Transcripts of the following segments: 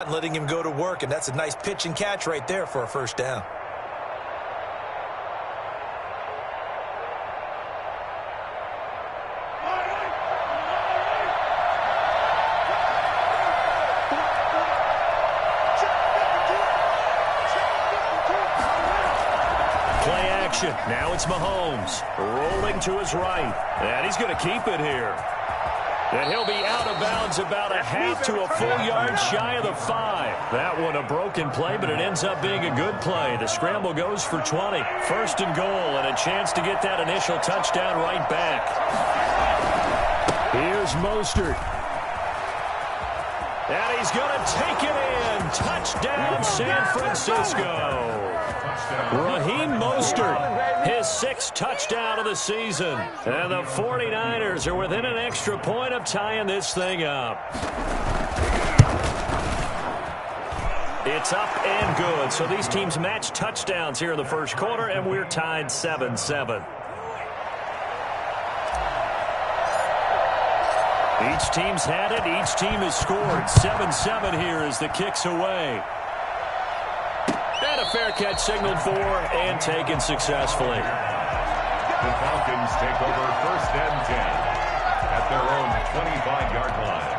letting him go to work, and that's a nice pitch and catch right there for a first down. Play action. Now it's Mahomes rolling to his right, and he's going to keep it here. And he'll be out of bounds about a half to a full yard shy of the 5. That one a broken play, but it ends up being a good play. The scramble goes for 20. First and goal, and a chance to get that initial touchdown right back. Here's Mostert. And he's going to take it in. Touchdown, San Francisco. Raheem Mostert, his 6th touchdown of the season. And the 49ers are within an extra point of tying this thing up. It's up and good. So these teams match touchdowns here in the first quarter, and we're tied 7-7. Each team's had it. Each team has scored. 7-7 here as the kick's away. And a fair catch signaled for and taken successfully. The Falcons take over 1st and 10 at their own 25-yard line.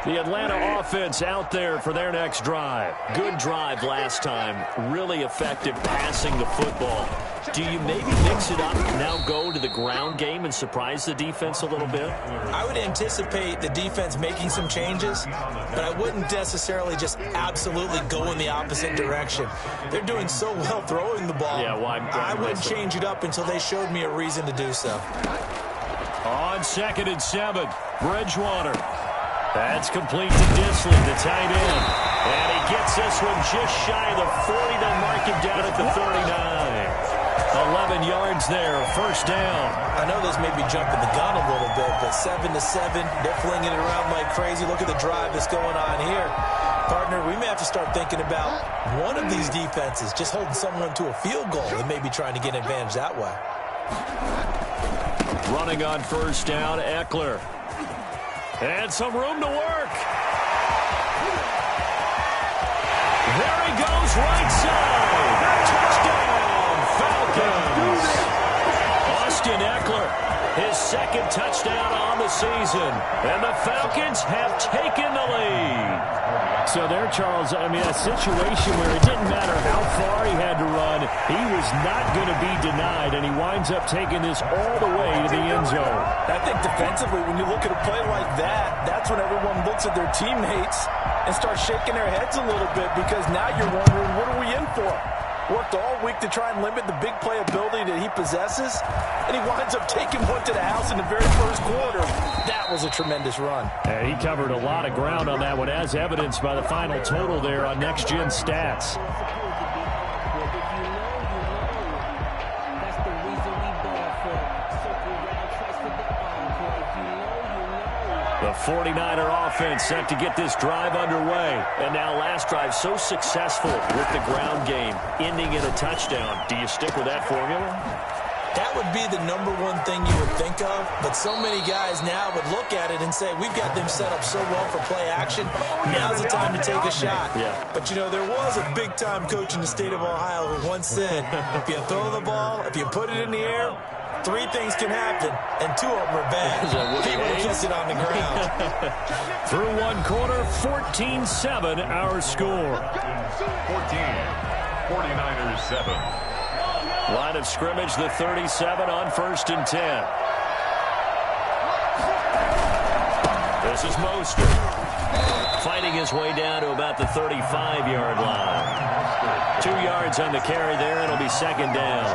The Atlanta offense out there for their next drive. Good drive last time. Really effective passing the football. Do you maybe mix it up, now go to the ground game and surprise the defense a little bit? I would anticipate the defense making some changes, but I wouldn't necessarily just absolutely go in the opposite direction. They're doing so well throwing the ball. Yeah, well, I wouldn't change it up until they showed me a reason to do so. On 2nd and 7, Bridgewater. That's complete to Disley, the tight end. And he gets this one just shy of the 40. They'll mark him down at the 39. 11 yards there, first down. I know this may be jumping the gun a little bit, but 7-7, they're flinging it around like crazy. Look at the drive that's going on here. Partner, we may have to start thinking about one of these defenses just holding someone to a field goal and maybe trying to get an advantage that way. Running on first down, Eckler. And some room to work. There he goes, right side. Touchdown, Falcons. Austin Eckler, his 2nd touchdown on the season. And the Falcons have taken the lead. So there, Charles, I mean, a situation where it didn't matter how far he had to run, he was not going to be denied, and he winds up taking this all the way to the end zone. I think defensively, when you look at a play like that, that's when everyone looks at their teammates and starts shaking their heads a little bit, because now you're wondering, what are we in for? Worked all week to try and limit the big play ability that he possesses, and he winds up taking one to the house in the very first quarter. That was a tremendous run. And he covered a lot of ground on that one, as evidenced by the final total there on Next Gen Stats. The 49er offense set to get this drive underway. And now last drive so successful with the ground game, ending in a touchdown. Do you stick with that formula? That would be the number one thing you would think of, but so many guys now would look at it and say, we've got them set up so well for play action, now's the time to take a shot. Yeah. But, you know, there was a big-time coach in the state of Ohio who once said, if you throw the ball, if you put it in the air, 3 things can happen, and 2 of them are bad. He would have kept it on the ground. Through one quarter, 14-7 our score. 14, 49ers 7. Line of scrimmage, the 37 on 1st and 10. This is Mostert. Fighting his way down to about the 35-yard line. 2 yards on the carry there. It'll be 2nd down.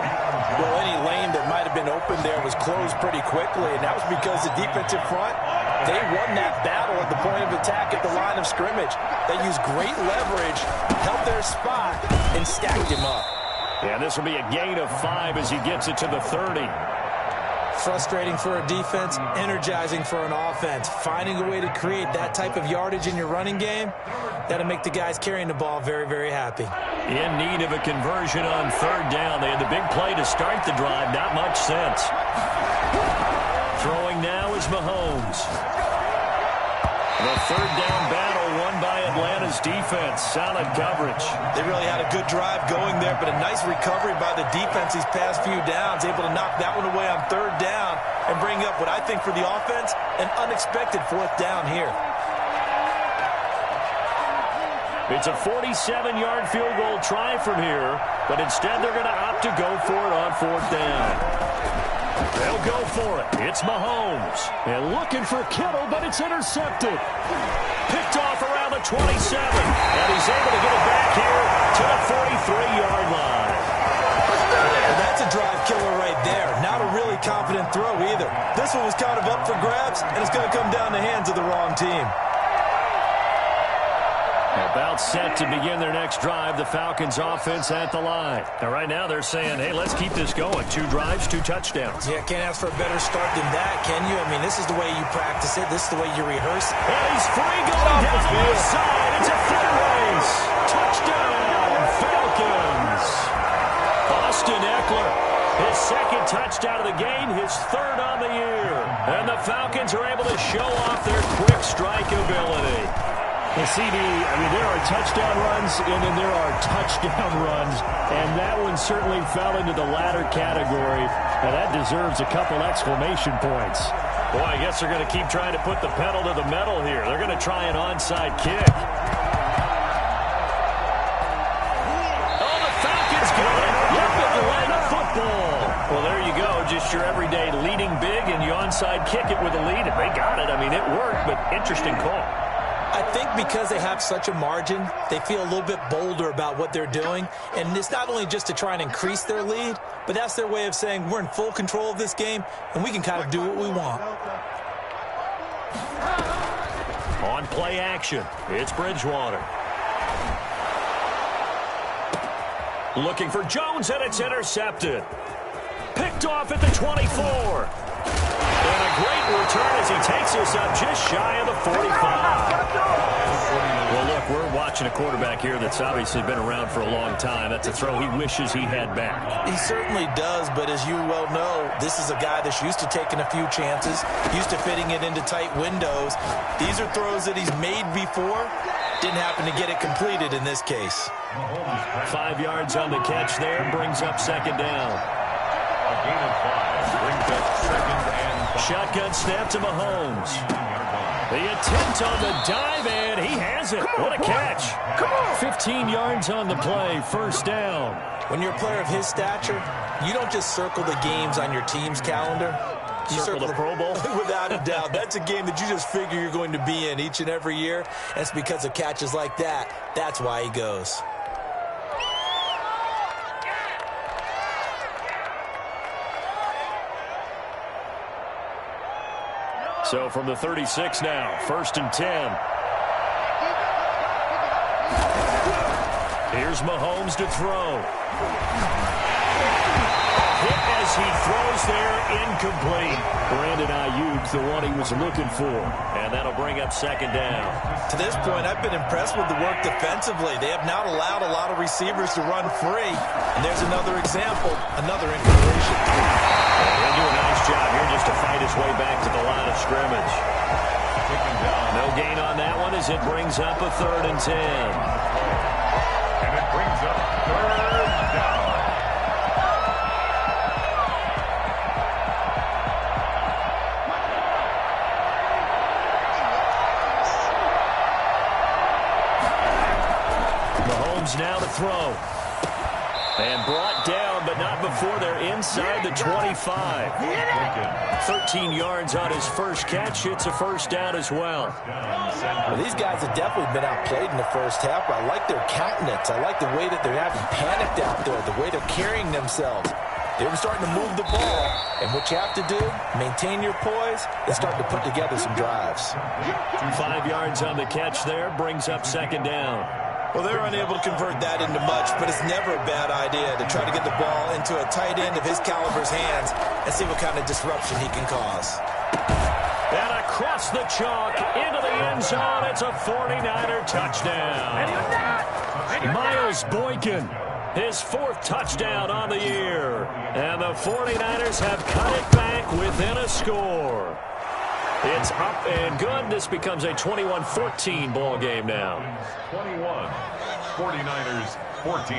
Well, any lane that might have been open there was closed pretty quickly, and that was because the defensive front, they won that battle at the point of attack at the line of scrimmage. They used great leverage, held their spot, and stacked him up. Yeah, this will be a gain of 5 as he gets it to the 30. Frustrating for a defense, energizing for an offense. Finding a way to create that type of yardage in your running game, that'll make the guys carrying the ball very, very happy. In need of a conversion on 3rd down. They had the big play to start the drive. Not much sense. Throwing now is Mahomes. The 3rd down battle won by Atlanta. Atlanta's defense. Solid coverage. They really had a good drive going there, but a nice recovery by the defense these past few downs, able to knock that one away on third down and bring up what I think for the offense, an unexpected fourth down here. It's a 47-yard field goal try from here, but instead they're going to opt to go for it on fourth down. They'll go for it. It's Mahomes. And looking for Kittle, but it's intercepted. Picked off around the 27. And he's able to get it back here to the 43-yard line. Well, that's a drive killer right there. Not a really confident throw either. This one was kind of up for grabs, and it's going to come down the hands of the wrong team. About set to begin their next drive, the Falcons offense at the line. Now, right now they're saying, hey, let's keep this going. 2 drives, 2 touchdowns. Yeah, can't ask for a better start than that, can you? I mean, this is the way you practice it. This is the way you rehearse. And he's free going down the left side. It's a foot race. Touchdown, Falcons. Austin Eckler, his second touchdown of the game, his third on the year. And the Falcons are able to show off their quick strike ability. The CD, I mean, there are touchdown runs, and then there are touchdown runs, and that one certainly fell into the latter category, and that deserves a couple exclamation points. Boy, I guess they're going to keep trying to put the pedal to the metal here. They're going to try an onside kick. Oh, the Falcons got it. Yep, at the line of football. Well, there you go. Just your everyday leading big, and you onside kick it with a lead, and they got it. I mean, it worked, but interesting call. I think because they have such a margin, they feel a little bit bolder about what they're doing. And it's not only just to try and increase their lead, but that's their way of saying we're in full control of this game, and we can kind of do what we want. On play action, it's Bridgewater. Looking for Jones, and it's intercepted. Picked off at the 24. And a great return as he takes us up just shy of the 45. Well, look, we're watching a quarterback here that's obviously been around for a long time. That's a throw he wishes he had back. He certainly does, but as you well know, this is a guy that's used to taking a few chances, used to fitting it into tight windows. These are throws that he's made before. Didn't happen to get it completed in this case. 5 yards on the catch there, brings up second down. A gain of 5 brings up second and 5. Shotgun snap to Mahomes. The attempt on the dive, and he has it. What a catch. 15 yards on the play, first down. When you're a player of his stature, you don't just circle the games on your team's calendar. You circle the Pro Bowl? Without a doubt. That's a game that you just figure you're going to be in each and every year. And it's because of catches like that. That's why he goes. So from the 36 now, 1st and 10. Here's Mahomes to throw. Hit as he throws there, incomplete. Brandon Ayuk, the one he was looking for. And that'll bring up second down. To this point, I've been impressed with the work defensively. They have not allowed a lot of receivers to run free. And there's another example, another incompletion. He'll do a nice job here just to fight his way back to the line of scrimmage. No gain on that one as it brings up a 3rd and 10. And it brings up 3rd down. Mahomes now to throw. And brought down, but not before they're inside the 25. 13 yards on his first catch. It's a first down as well. Well, these guys have definitely been outplayed in the first half. I like their countenance. I like the way that they're having panicked out there, the way they're carrying themselves. They're starting to move the ball. And what you have to do, maintain your poise and start to put together some drives. 5 yards on the catch there, brings up second down. Well, they're unable to convert that into much, but it's never a bad idea to try to get the ball into a tight end of his caliber's hands and see what kind of disruption he can cause. And across the chalk into the end zone, it's a 49er touchdown. Miles Boykin, his 4th touchdown on the year. And the 49ers have cut it back within a score. It's up and good. This becomes a 21-14 ball game now. 21, 49ers 14.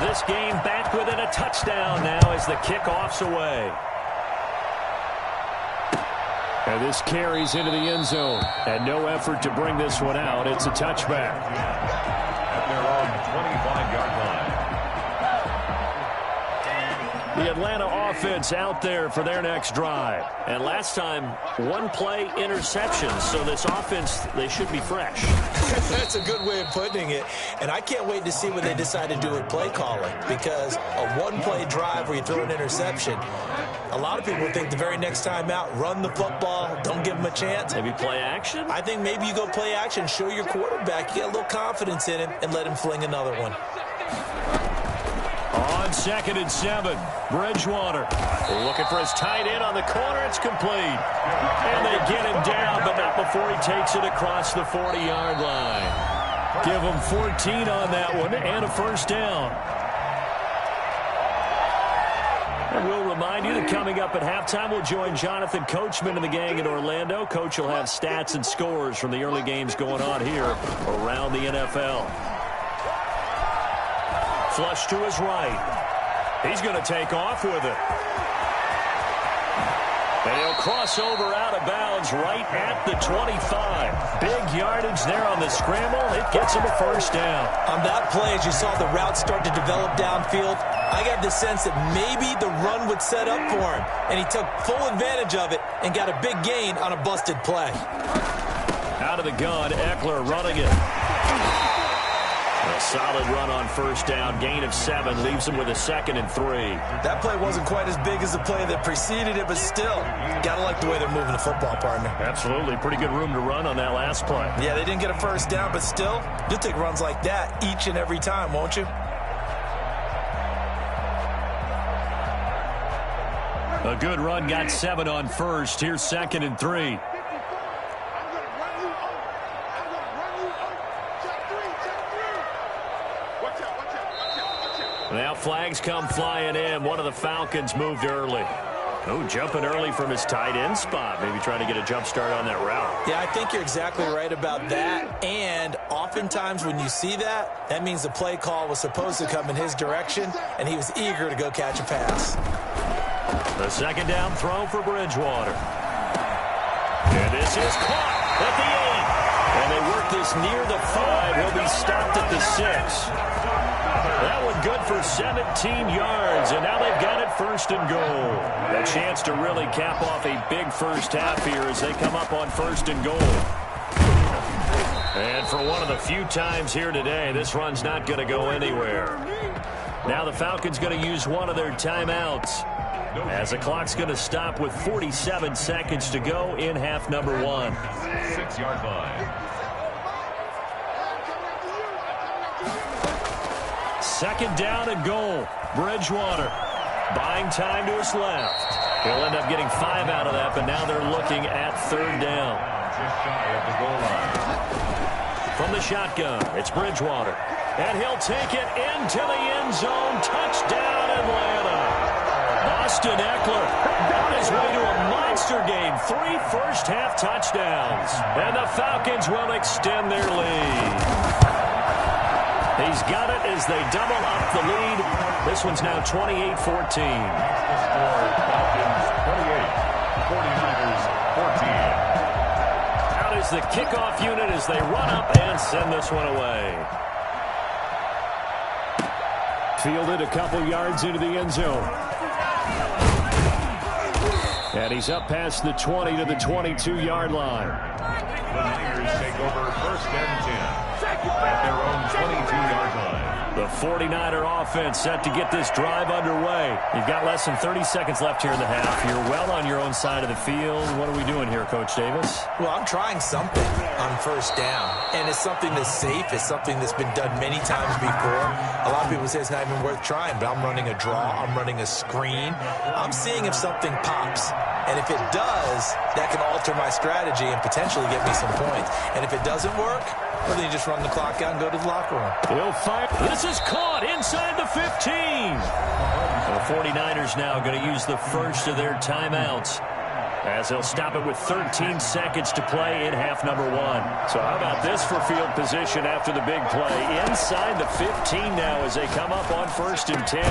This game back within a touchdown now as the kickoff's away. And this carries into the end zone. And no effort to bring this one out. It's a touchback. At their own 25-yard line. The Atlanta offense out there for their next drive. And last time, one-play interceptions. So this offense, they should be fresh. That's a good way of putting it. And I can't wait to see what they decide to do with play calling. Because a one-play drive where you throw an interception, a lot of people think the very next time out, run the football, don't give them a chance. Maybe play action? I think maybe you go play action, show your quarterback, you get a little confidence in him, and let him fling another one. On 2nd and 7, Bridgewater looking for his tight end on the corner. It's complete. And they get him down, but not before he takes it across the 40-yard line. Give him 14 on that one and a first down. And we'll remind you that coming up at halftime, we'll join Jonathan Coachman and the gang in Orlando. Coach will have stats and scores from the early games going on here around the NFL. Flush to his right. He's going to take off with it. And he'll cross over out of bounds right at the 25. Big yardage there on the scramble. It gets him a first down. On that play, as you saw the route start to develop downfield, I got the sense that maybe the run would set up for him. And he took full advantage of it and got a big gain on a busted play. Out of the gun, Eckler running it. A solid run on first down. Gain of 7 leaves him with a 2nd and 3. That play wasn't quite as big as the play that preceded it, but still, got to like the way they're moving the football, partner. Absolutely. Pretty good room to run on that last play. Yeah, they didn't get a first down, but still, you'll take runs like that each and every time, won't you? A good run, got 7 on first. Here's 2nd and 3. Now flags come flying in. One of the Falcons moved early. Oh, jumping early from his tight end spot. Maybe trying to get a jump start on that route. Yeah, I think you're exactly right about that. And oftentimes when you see that, that means the play call was supposed to come in his direction, and he was eager to go catch a pass. The 2nd down throw for Bridgewater. And this is caught at the 8. And they work this near the 5. He'll be stopped at the 6. That one good for 17 yards, and now they've got it 1st and goal. A chance to really cap off a big first half here as they come up on 1st and goal. And for one of the few times here today, this run's not going to go anywhere. Now the Falcons going to use one of their timeouts as the clock's going to stop with 47 seconds to go in half number 1. 6-yard line. 2nd down and goal. Bridgewater buying time to his left. He'll end up getting 5 out of that, but now they're looking at 3rd down. Just shy of the goal line. From the shotgun, it's Bridgewater. And he'll take it into the end zone. Touchdown, Atlanta. Austin Eckler on his way to a monster game. 3 first-half touchdowns. And the Falcons will extend their lead. He's got it as they double up the lead. This one's now 28-14. The score, Falcons 28, 49ers 14. Out is the kickoff unit as they run up and send this one away. Fielded a couple yards into the end zone. And he's up past the 20 to the 22-yard line. The Niners take over 1st and 10 at their own 22-yard line. The 49er offense set to get this drive underway. You've got less than 30 seconds left here in the half. You're well on your own side of the field. What are we doing here, Coach Davis? Well, I'm trying something on 1st down, and it's something that's safe. It's something that's been done many times before. A lot of people say it's not even worth trying, but I'm running a draw. I'm running a screen. I'm seeing if something pops, and if it does, that can alter my strategy and potentially get me some points. And if it doesn't work, well, then you just run the clock out and go to the locker room. He'll fire. This is caught inside the 15. The 49ers now going to use the first of their timeouts, as they'll stop it with 13 seconds to play in half number 1. So how about this for field position after the big play? Inside the 15 now as they come up on 1st and 10.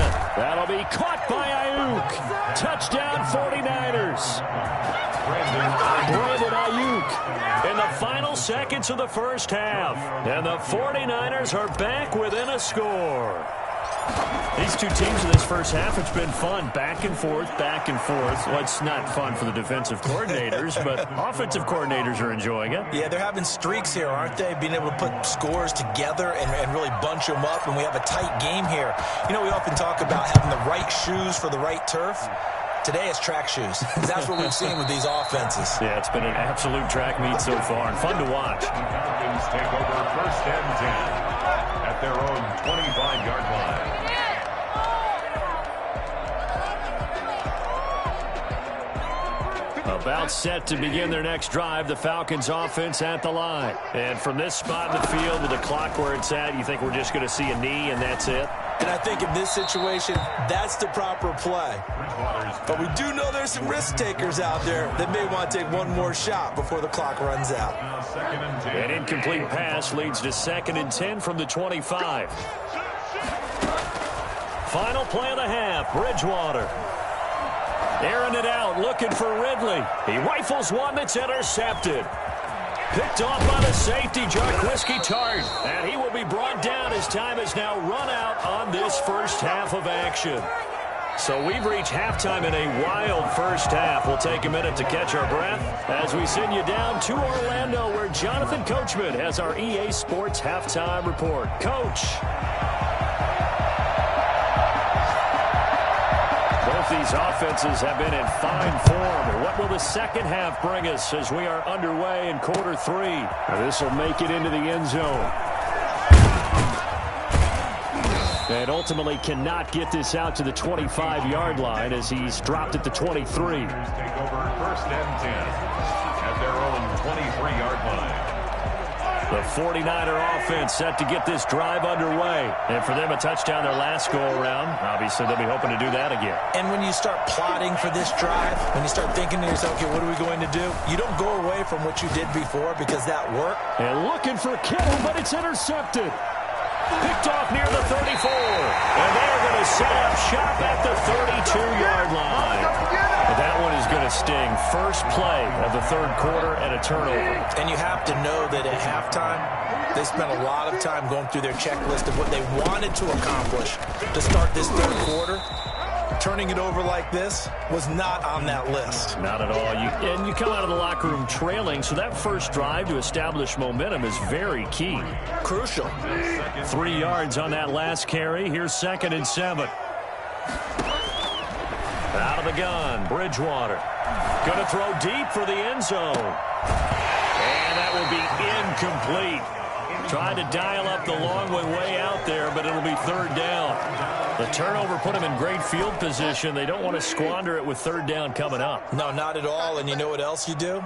That'll be caught by Ayuk. Touchdown 49ers. Brandon Ayuk in the final seconds of the first half. And the 49ers are back within a score. These two teams in this first half, it's been fun. Back and forth, back and forth. Well, it's not fun for the defensive coordinators, but offensive coordinators are enjoying it. Yeah, they're having streaks here, aren't they? Being able to put scores together and really bunch them up, and we have a tight game here. You know, we often talk about having the right shoes for the right turf. Today it's track shoes. That's what we've seen with these offenses. Yeah, it's been an absolute track meet so far and fun to watch. Falcons take over 1st and 10 at their own 25-yard line. About set to begin their next drive, the Falcons offense at the line. And from this spot in the field with the clock where it's at, you think we're just going to see a knee and that's it? And I think in this situation, that's the proper play. But we do know there's some risk takers out there that may want to take one more shot before the clock runs out. An incomplete pass leads to 2nd and 10 from the 25. Final play of the half, Bridgewater. Airing it out, looking for Ridley. He rifles one that's intercepted. Picked off by the safety, Jarquiski Tartt. And he will be brought down as time has now run out on this first half of action. So we've reached halftime in a wild first half. We'll take a minute to catch our breath as we send you down to Orlando, where Jonathan Coachman has our EA Sports Halftime Report. Coach. These offenses have been in fine form. What will the second half bring us as we are underway in quarter 3? This will make it into the end zone. And ultimately cannot get this out to the 25-yard line as he's dropped at the 23. Take over 1st and 10 at their own 23-yard line. The 49er offense set to get this drive underway. And for them, a touchdown their last go-around. Obviously, they'll be hoping to do that again. And when you start plotting for this drive, when you start thinking to yourself, okay, what are we going to do? You don't go away from what you did before because that worked. And looking for Kittle, but it's intercepted. Picked off near the 34. And they're going to set up shop at the 32-yard line. But that one is going to sting. First play of the third quarter and a turnover. And you have to know that at halftime, they spent a lot of time going through their checklist of what they wanted to accomplish to start this third quarter. Turning it over like this was not on that list. Not at all. And you come out of the locker room trailing, so that first drive to establish momentum is very key. Crucial. 3 yards on that last carry. Here's 2nd and 7. Out of the gun, Bridgewater. Going to throw deep for the end zone. And that will be incomplete. Tried to dial up the long one way out there, but it'll be 3rd down. The turnover put them in great field position. They don't want to squander it with 3rd down coming up. No, not at all. And you know what else you do?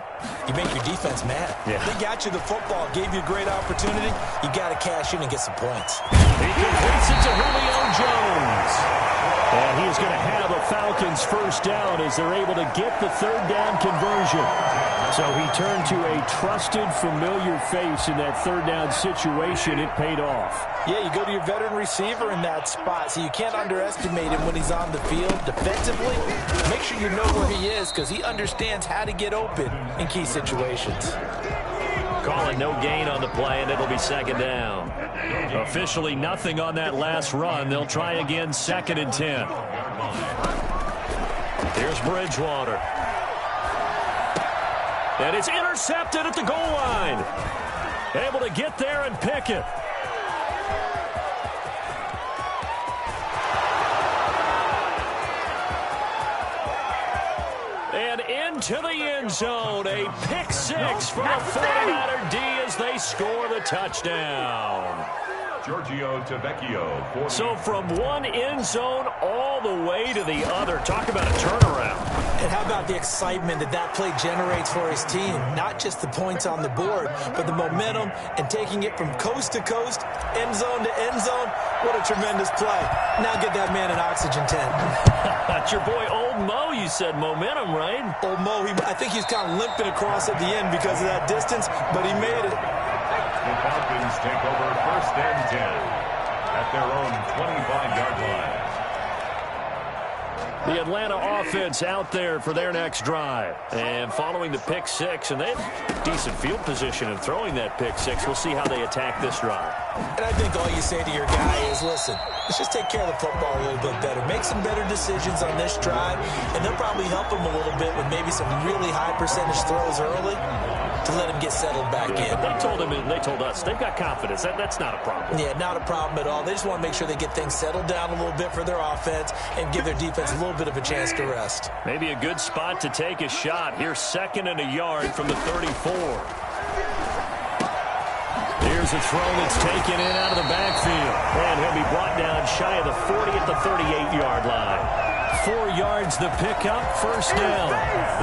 You make your defense mad. Yeah. They got you the football, gave you a great opportunity. You got to cash in and get some points. He completes it to Julio Jones. And he is going to have a Falcons first down as they're able to get the 3rd down conversion. So he turned to a trusted, familiar face in that 3rd down situation. It paid off. Yeah, you go to your veteran receiver in that spot, so you can't underestimate him when he's on the field defensively. Make sure you know where he is because he understands how to get open in key situations. Calling no gain on the play, and it'll be 2nd down. Officially nothing on that last run. They'll try again, 2nd and 10. Here's Bridgewater. And it's intercepted at the goal line. Able to get there and pick it. And into the end zone. A pick 6 for the 49er D as they score the touchdown. Giorgio Tavecchio. So from one end zone all the way to the other. Talk about a turnaround. And how about the excitement that play generates for his team? Not just the points on the board, but the momentum and taking it from coast to coast, end zone to end zone. What a tremendous play. Now get that man an oxygen tent. That's your boy Old Mo, you said. Momentum, right? Old Mo, I think he's kind of limping across at the end because of that distance, but he made it. The Falcons take over first and 10 at their own 25-yard line. The Atlanta offense out there for their next drive. And following the pick six, and they have decent field position in throwing that pick six. We'll see how they attack this drive. And I think all you say to your guy is, listen, let's just take care of the football a little bit better. Make some better decisions on this drive, and they'll probably help him a little bit with maybe some really high percentage throws early to let him get settled back in. They told him, and they told us, they've got confidence. That's not a problem. Yeah, not a problem at all. They just want to make sure they get things settled down a little bit for their offense and give their defense a little bit of a chance to rest. Maybe a good spot to take a shot. Here's 2nd and a yard from the 34. Here's a throw that's taken in out of the backfield. And he'll be brought down shy of the 40 at the 38-yard line. 4 yards the pickup, first down.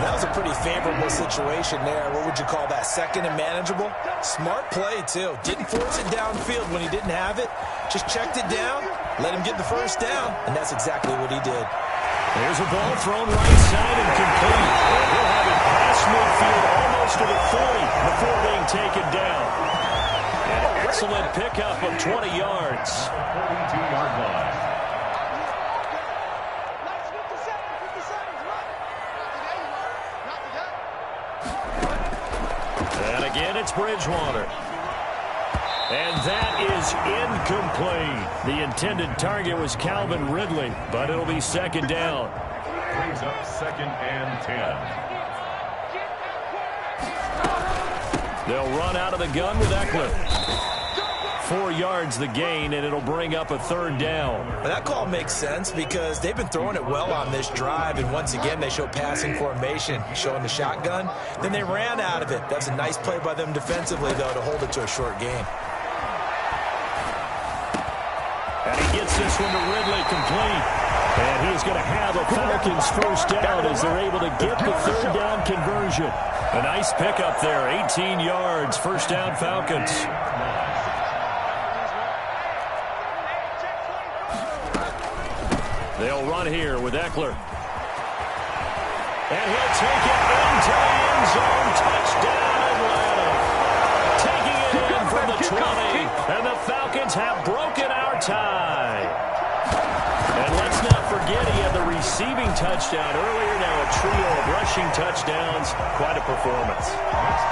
That was a pretty favorable situation there. What would you call that? 2nd and manageable? Smart play, too. Didn't force it downfield when he didn't have it. Just checked it down, let him get the first down, and that's exactly what he did. There's a ball thrown right side and complete. He'll have it past midfield almost to the 40 before being taken down. An excellent pickup of 20 yards. 42-yard line. And again, it's Bridgewater. And that is incomplete. The intended target was Calvin Ridley, but it'll be 2nd down. Brings up 2nd and 10. They'll run out of the gun with Eckler. 4 yards the gain, and it'll bring up a 3rd down. That call makes sense because they've been throwing it well on this drive, and once again they show passing formation, showing the shotgun. Then they ran out of it. That's a nice play by them defensively, though, to hold it to a short gain. And he gets this one to Ridley complete. And he's going to have a Falcons first down as they're able to get the 3rd down conversion. A nice pickup there, 18 yards, first down Falcons. They'll run here with Eckler. And he'll take it into the end zone. Touchdown, Atlanta. Taking it in from the 20. And the Falcons have broken our tie. And let's not forget he had the receiving touchdown earlier. Now a trio of rushing touchdowns. Quite a performance.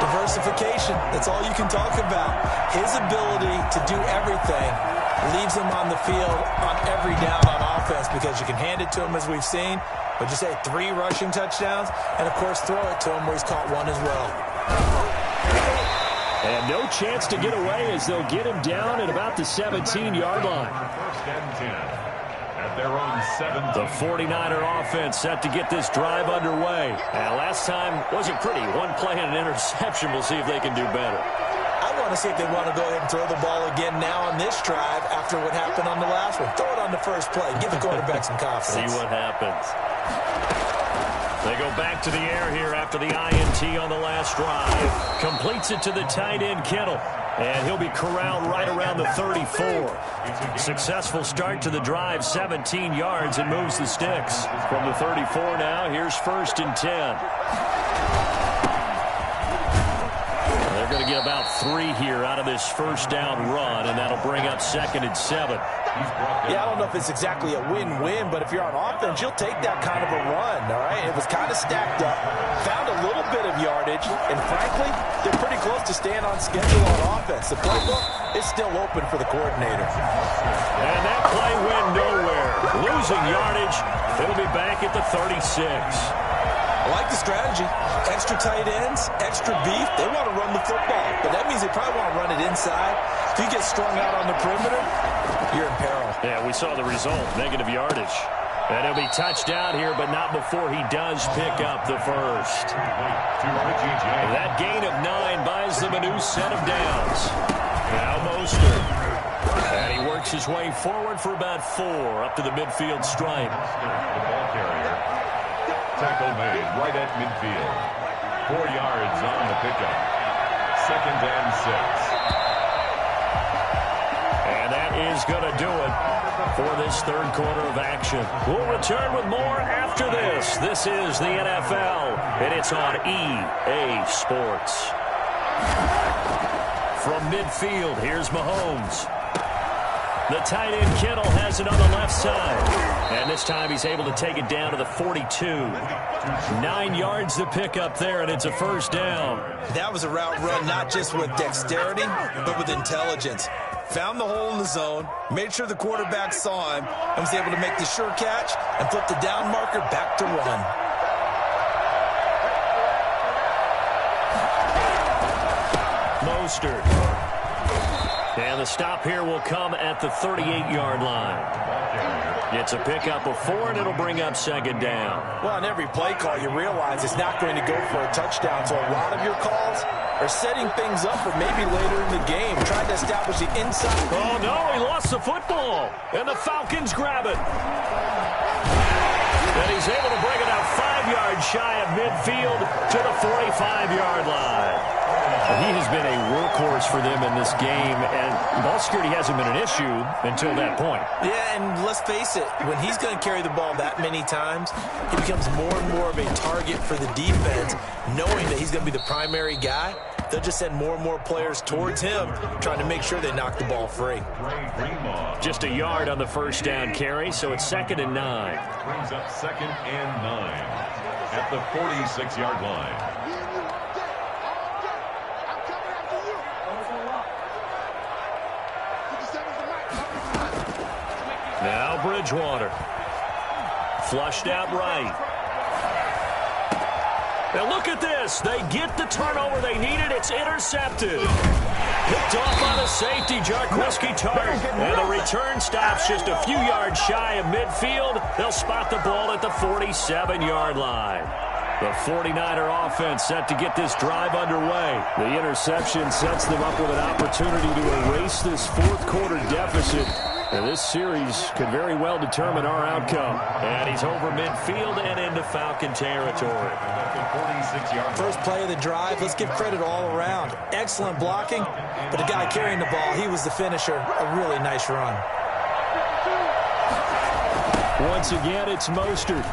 Diversification. That's all you can talk about. His ability to do everything leaves him on the field on every down on offense because you can hand it to him as we've seen. Would you say 3 rushing touchdowns? And, of course, throw it to him where he's caught 1 as well. And no chance to get away as they'll get him down at about the 17-yard line. First and 10 at their own 7. The 49er offense set to get this drive underway. And last time wasn't pretty. 1 play and an interception. We'll see if they can do better. I want to see if they want to go ahead and throw the ball again now on this drive after what happened on the last one. Throw it on the first play. Give the quarterback some confidence. See what happens. They go back to the air here after the INT on the last drive. Completes it to the tight end, Kittle. And he'll be corralled right around the 34. Successful start to the drive, 17 yards, and moves the sticks. From the 34 now, here's 1st and 10. They're going to get about 3 here out of this first down run, and that'll bring up 2nd and 7. Yeah, I don't know if it's exactly a win-win, but if you're on offense, you'll take that kind of a run, all right? It was kind of stacked up, found a little bit of yardage, and frankly, they're pretty close to staying on schedule on offense. The playbook is still open for the coordinator. And that play went nowhere. Losing yardage, it'll be back at the 36. I like the strategy. Extra tight ends, extra beef. They want to run the football, but that means they probably want to run it inside. If you get strung out on the perimeter, you're in peril. Yeah, we saw the result, negative yardage. And he'll be touched out here, but not before he does pick up the first. That gain of 9 buys them a new set of downs. Now Mostert. And he works his way forward for about 4 up to the midfield stripe. The ball carrier. Tackle made right at midfield. 4 yards on the pickup. 2nd and 6. And that is going to do it for this third quarter of action. We'll return with more after this. This is the NFL, and it's on EA Sports. From midfield, here's Mahomes. The tight end Kittle has it on the left side. And this time he's able to take it down to the 42. 9 yards to pick up there, and it's a first down. That was a route run not just with dexterity, but with intelligence. Found the hole in the zone, made sure the quarterback saw him, and was able to make the sure catch and flip the down marker back to run. Mostert. And the stop here will come at the 38-yard line. It's a pickup of 4, and it'll bring up 2nd down. Well, on every play call, you realize it's not going to go for a touchdown, so a lot of your calls are setting things up for maybe later in the game, trying to establish the inside. Oh, no, he lost the football, and the Falcons grab it. And he's able to bring it out 5 yards shy of midfield to the 45-yard line. He has been a workhorse for them in this game, and ball security hasn't been an issue until that point. Yeah, and let's face it, when he's going to carry the ball that many times, he becomes more and more of a target for the defense, knowing that he's going to be the primary guy. They'll just send more and more players towards him, trying to make sure they knock the ball free. Just a yard on the first down carry, so it's 2nd and 9. Brings up 2nd and 9 at the 46-yard line. Now Bridgewater. Flushed out right. Now look at this. They get the turnover they needed. It's intercepted. Picked off on a safety, Jarquiski Tartt. And the return stops just a few yards shy of midfield. They'll spot the ball at the 47-yard line. The 49er offense set to get this drive underway. The interception sets them up with an opportunity to erase this fourth quarter deficit. And this series could very well determine our outcome. And he's over midfield and into Falcon territory. First play of the drive, let's give credit all around. Excellent blocking, but the guy carrying the ball, he was the finisher. A really nice run. Once again, it's Mostert.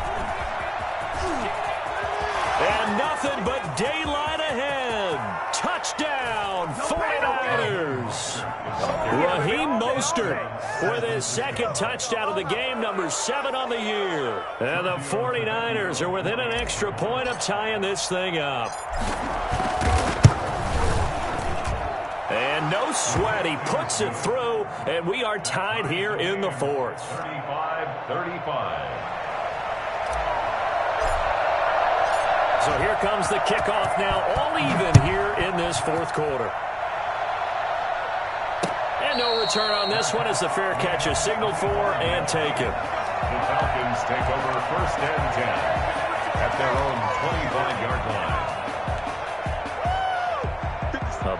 And nothing but daylight ahead. Touchdown, 49ers. Raheem Mostert with his 2nd touchdown of the game, number 7 on the year. And the 49ers are within an extra point of tying this thing up. And no sweat, he puts it through, and we are tied here in the 4th. 35-35. So here comes the kickoff now, all even here in this 4th quarter. And no return on this one as the fair catch is signaled for and taken. The Falcons take over 1st and 10 at their own 25-yard line.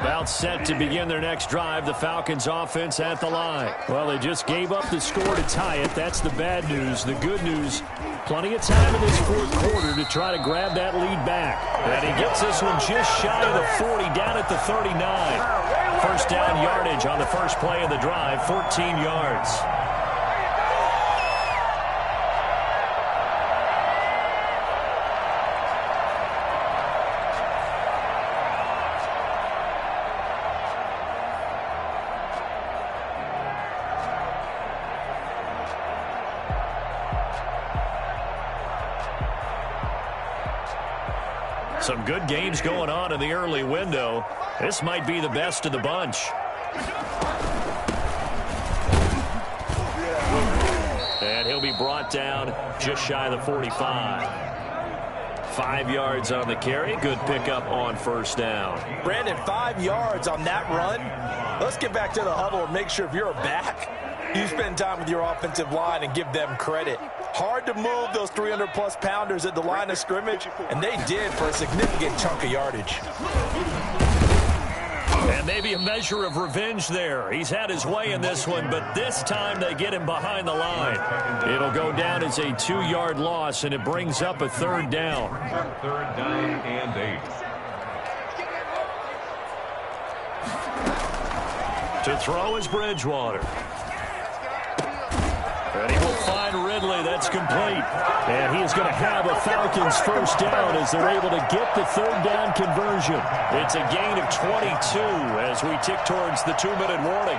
About set to begin their next drive, the Falcons offense at the line. Well, they just gave up the score to tie it. That's the bad news. The good news, plenty of time in this 4th quarter to try to grab that lead back. And he gets this one just shy of the 40, down at the 39. First down yardage on the first play of the drive, 14 yards. Some good games going on in the early window. This might be the best of the bunch. And he'll be brought down just shy of the 45. 5 yards on the carry. Good pickup on first down. Brandon, 5 yards on that run. Let's get back to the huddle and make sure if you're back, you spend time with your offensive line and give them credit. Hard to move those 300-plus pounders at the line of scrimmage, and they did for a significant chunk of yardage. And maybe a measure of revenge there. He's had his way in this one, but this time they get him behind the line. It'll go down as a 2-yard loss, and it brings up a 3rd down. 3rd down and 8. To throw is Bridgewater. And he will find Ridley. That's complete. And he is going to have a Falcons 1st down as they're able to get the 3rd down conversion. It's a gain of 22 as we tick towards the 2-minute warning.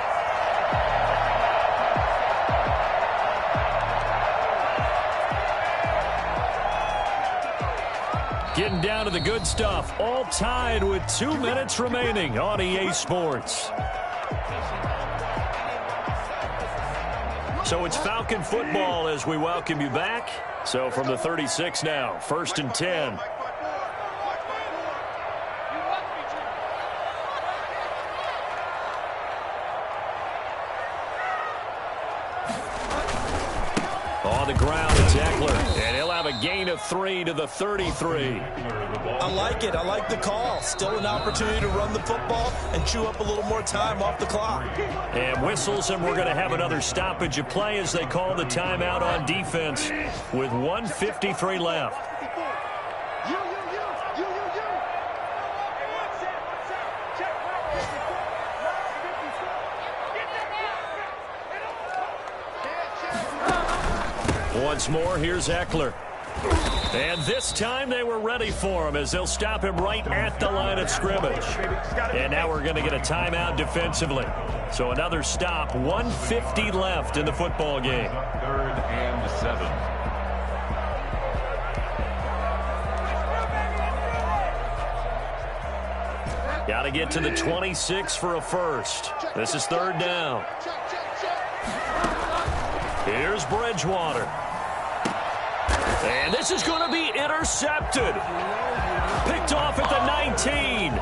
Getting down to the good stuff. All tied with 2 minutes remaining on EA Sports. So it's Falcon football as we welcome you back. So from the 36 now, 1st and 10. On the ground, it's Eckler. And he'll have a gain of 3 to the 33. I like it. I like the call. Still an opportunity to run the football and chew up a little more time off the clock. And whistles, and we're going to have another stoppage of play as they call the timeout on defense with 1:53 left. Once more, here's Eckler. And this time they were ready for him as they'll stop him right at the line of scrimmage. And now we're going to get a timeout defensively. So another stop, 1:50 left in the football game. 3rd and 7. Got to get to the 26 for a first. This is 3rd down. Here's Bridgewater. And this is going to be intercepted. Picked off at the 19.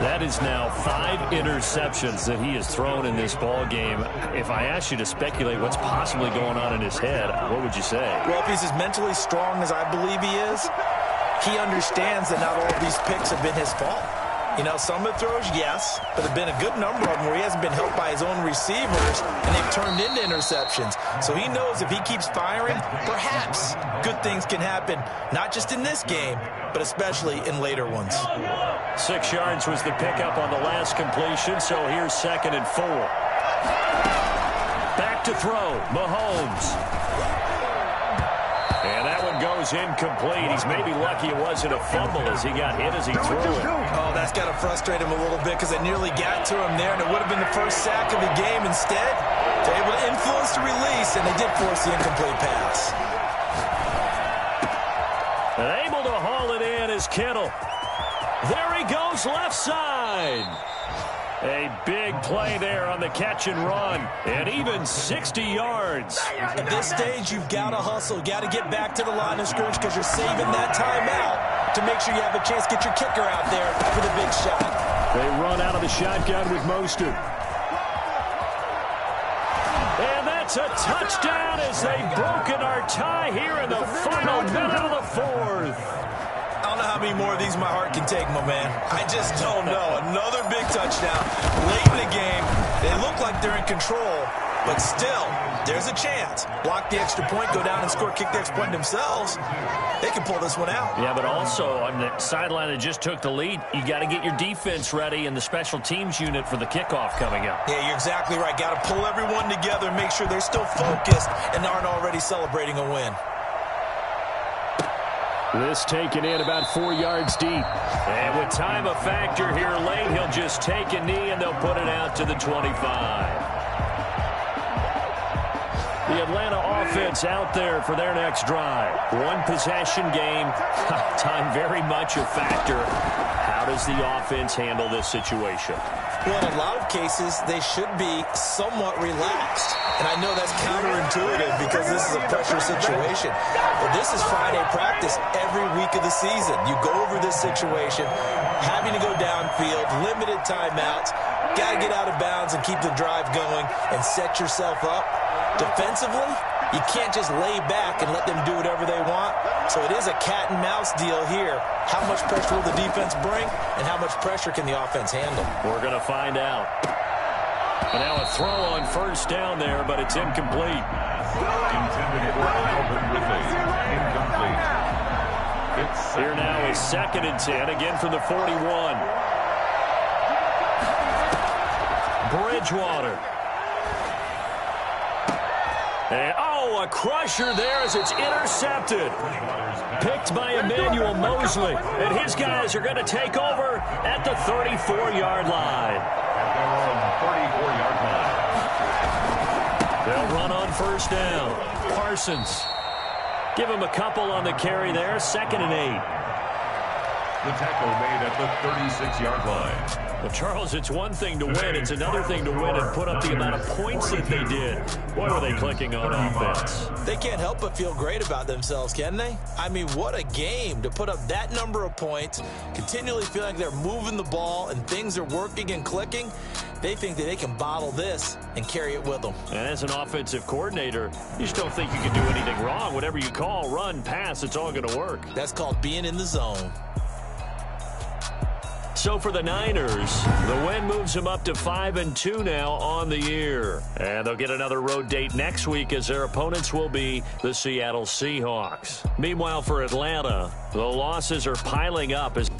That is now 5 interceptions that he has thrown in this ball game. If I asked you to speculate what's possibly going on in his head, what would you say? Well, if he's as mentally strong as I believe he is, he understands that not all of these picks have been his fault. You know, some of the throws, yes, but there have been a good number of them where he hasn't been helped by his own receivers, and they've turned into interceptions. So he knows if he keeps firing, perhaps good things can happen, not just in this game, but especially in later ones. 6 yards was the pickup on the last completion, so here's 2nd and 4. Back to throw, Mahomes. And that one goes incomplete. He's maybe lucky it wasn't a fumble as he got hit as he threw it. Oh, that's got to frustrate him a little bit because it nearly got to him there, and it would have been the first sack of the game. Instead, they're able to influence the release, and they did force the incomplete pass. And able to haul it in is Kittle. There he goes left side. A big play there on the catch and run, and even 60 yards. At this stage, you've got to hustle. Got to get back to the line of scrimmage because you're saving that timeout to make sure you have a chance to get your kicker out there for the big shot. They run out of the shotgun with Mostert. And that's a touchdown as they've broken our tie here in the final minute of the 4th. I don't know how many more of these my heart can take, my man. I just don't know. Another big touchdown late in the game. They look like they're in control, but still, there's a chance. Block the extra point, go down and score, kick the extra point themselves. They can pull this one out. Yeah, but also on the sideline that just took the lead, you got to get your defense ready and the special teams unit for the kickoff coming up. Yeah, you're exactly right. Got to pull everyone together and make sure they're still focused and aren't already celebrating a win. This taken in about 4 yards deep. And with time a factor here late, he'll just take a knee and they'll put it out to the 25. The Atlanta offense out there for their next drive. 1 possession game. Time very much a factor. How does the offense handle this situation? Well, in a lot of cases, they should be somewhat relaxed. And I know that's counterintuitive because this is a pressure situation. But this is Friday practice every week of the season. You go over this situation, having to go downfield, limited timeouts, got to get out of bounds and keep the drive going and set yourself up. Defensively, you can't just lay back and let them do whatever they want. So it is a cat and mouse deal here. How much pressure will the defense bring, and how much pressure can the offense handle? We're going to find out. And now a throw on first down there, but it's incomplete. Intended for Alvin Ridley. Incomplete. Here now is 2nd and 10, again from the 41. Bridgewater. And, a crusher there as it's intercepted. Picked by Emmanuel Mosley. And his guys are going to take over at the 34-yard line. At their own 34-yard line. They'll run on first down. Parsons. Give him a couple on the carry there. 2nd and 8. The tackle made at the 36-yard line. Well, Charles, it's one thing to win. It's another thing to win and put up the amount of points that they did. Boy, were they clicking on offense. They can't help but feel great about themselves, can they? I mean, what a game to put up that number of points, continually feeling like they're moving the ball and things are working and clicking. They think that they can bottle this and carry it with them. And as an offensive coordinator, you just don't think you can do anything wrong. Whatever you call, run, pass, it's all going to work. That's called being in the zone. So for the Niners, the win moves them up to 5-2 now on the year. And they'll get another road date next week as their opponents will be the Seattle Seahawks. Meanwhile, for Atlanta, the losses are piling up as